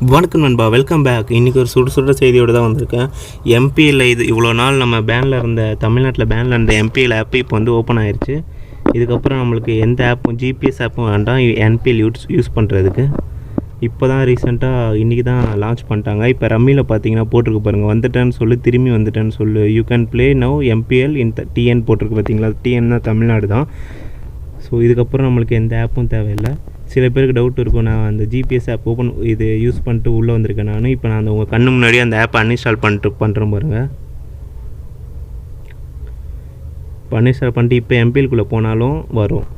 வணக்கம் நண்பா, welcome back. இன்றைக்கி ஒரு சுட செய்தியோடு தான் வந்திருக்கேன். எம்பிஎல் இது இவ்வளோ நாள் நம்ம பேனில் இருந்த தமிழ்நாட்டில் பேனில் இருந்த எம்பிஎல் ஆப்பு இப்போ வந்து ஓப்பன் ஆயிடுச்சு. இதுக்கப்புறம் நம்மளுக்கு எந்த ஆப்பும் ஜிபிஎஸ் ஆப்பும் வேண்டாம் என்பிஎல் யூஸ் பண்ணுறதுக்கு. இப்போ தான் ரீசெண்டாக இன்றைக்கி தான் லான்ச் பண்ணிட்டாங்க. இப்போ ரம்மியில் பார்த்தீங்கன்னா போட்டிருக்கு பாருங்கள், வந்துட்டேன்னு சொல்லி திரும்பி வந்துட்டேன்னு சொல்லு, you can play now MPL in TN போட்டிருக்கு பார்த்தீங்களா. டிஎன் தான் தமிழ்நாடு தான். ஸோ இதுக்கப்புறம் நம்மளுக்கு எந்த ஆப்பும் தேவையில்லை. சில பேருக்கு டவுட் இருக்கும், நான் அந்த ஜிபிஎஸ் ஆப் இது யூஸ் பண்ணிட்டு உள்ளே வந்திருக்கேன் நான். இப்போ நான் உங்கள் கண்ணு முன்னாடியே அந்த ஆப்பை அன்இன்ஸ்டால் பண்ணுறேன் பாருங்கள். இப்போ அன்இன்ஸ்டால் பண்ணிட்டு இப்போ எம்பிஎல்குள்ளே போனாலும் வரும்.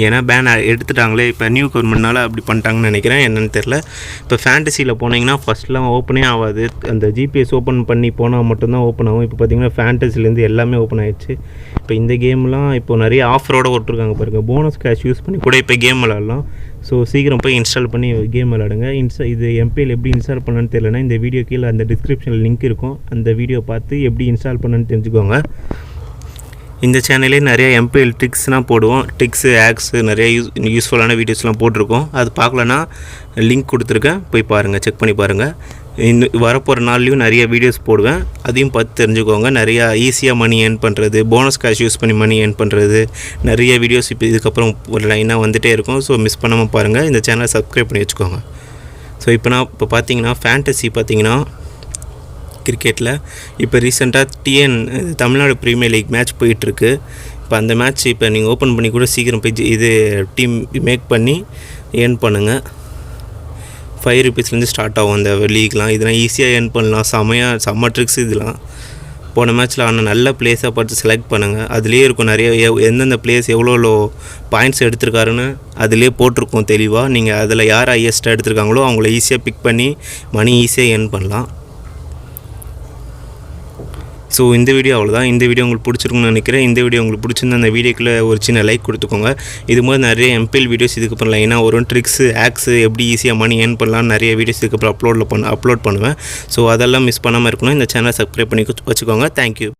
ஏன்னா பேன் எடுத்துட்டாங்களே, இப்போ நியூ கவர்மெண்ட்னால அப்படி பண்ணிட்டாங்கன்னு நினைக்கிறேன், என்னென்னு தெரில. இப்போ ஃபேண்டசியில் போனீங்கன்னா ஃபஸ்ட்லாம் ஓப்பனே ஆகாது. அந்த ஜிபிஎஸ் ஓப்பன் பண்ணி போனால் மட்டும்தான் ஓப்பன் ஆகும். இப்போ பார்த்தீங்கன்னா ஃபேண்டசிலேருந்து எல்லாமே ஓப்பன் ஆகிடுச்சு. இப்போ இந்த கேம்லாம் இப்போ நிறைய ஆஃபரோடு விட்டுருக்காங்க பாருங்கள். போனஸ் கேஷ் யூஸ் பண்ணி கூட இப்போ கேம் விளாட்லாம். ஸோ சீக்கிரம் போய் இன்ஸ்டால் பண்ணி கேம் விளாடுங்க. இது எம்பிஎல் எப்படி இன்ஸ்டால் பண்ணணுன்னு தெரியலனா இந்த வீடியோ கீழே அந்த டிஸ்கிரிப்ஷனில் லிங்க் இருக்கும். அந்த வீடியோ பார்த்து எப்படி இன்ஸ்டால் பண்ணணுன்னு தெரிஞ்சுக்கோங்க. இந்த சேனலே நிறையா எம்பிஎல் ட்ரிக்ஸ்லாம் போடுவோம். ட்ரிக்ஸு ஹேக்ஸு நிறைய யூஸ்ஃபுல்லான வீடியோஸ்லாம் போட்டிருக்கோம். அது பார்க்கலன்னா லிங்க் கொடுத்துருக்கேன், போய் பாருங்கள், செக் பண்ணி பாருங்கள். இந்த வரப்போகிற நாள்லேயும் நிறைய வீடியோஸ் போடுவேன், அதையும் பார்த்து தெரிஞ்சுக்கோங்க. நிறையா ஈஸியாக மணி ஏர்ன் பண்ணுறது, போனஸ் கேஷ் யூஸ் பண்ணி மணி ஏர்ன் பண்ணுறது, நிறைய வீடியோஸ் இப்போ இதுக்கப்புறம் ஒரு லைனாக வந்துகிட்டே இருக்கும். ஸோ மிஸ் பண்ணாமல் பாருங்கள். இந்த சேனலை சப்ஸ்கிரைப் பண்ணி வச்சுக்கோங்க. ஸோ இப்போ பார்த்தீங்கன்னா ஃபேண்டசி பார்த்தீங்கன்னா கிரிக்கெட்டில் இப்போ ரீசெண்டாக TN Tamil Nadu premier league match போயிட்டுருக்கு. இப்போ அந்த மேட்ச் இப்போ நீங்கள் ஓப்பன் பண்ணி கூட சீக்கிரம் போய் இது டீம் மேக் பண்ணி ஏர்ன் பண்ணுங்கள். 5 rupeesலேருந்து ஸ்டார்ட் ஆகும் அந்த லீக்லாம். இதெல்லாம் ஈஸியாக ஏர்ன் பண்ணலாம். செம்ம ட்ரிக்ஸ் இதெல்லாம். போன மேட்ச்சில் ஆனால் நல்ல பிளேஸாக பார்த்து செலக்ட் பண்ணுங்கள். அதுலேயே இருக்கும் நிறைய எந்தெந்த பிளேஸ் எவ்வளோ பாயிண்ட்ஸ் எடுத்திருக்காருன்னு அதிலே போட்டிருக்கோம் தெளிவாக. நீங்கள் அதில் யார் ஹையஸ்ட்டாக எடுத்திருக்காங்களோ அவங்கள ஈஸியாக பிக் பண்ணி மணி ஈஸியாக ஏர்ன் பண்ணலாம். ஸோ இந்த வீடியோ அவ்வளோதான். இந்த வீடியோ உங்களுக்கு பிடிச்சிருக்குன்னு நினைக்கிறேன். இந்த வீடியோ உங்களுக்கு பிடிச்சிருந்தா அந்த வீடியோக்குள்ளே ஒரு சின்ன லைக் கொடுத்துக்கோங்க. இது மாதிரி நிறைய எம்பிஎல் வீடியோஸ் இதுக்கப்புறம் லைனாக வரும். ட்ரிக்ஸு ஹேக்ஸு எப்படி ஈஸியாக மணி ஏர்ன் பண்ணலாம் நிறைய வீடியோஸ் இதுக்கப்புறம் அப்லோட் பண்ணுவேன். ஸோ அதெல்லாம் மிஸ் பண்ணாமல் இருக்கணும். இந்த சேனலை சப்ஸ்கிரைப் பண்ணி வச்சுக்கோங்க. தேங்க்யூ.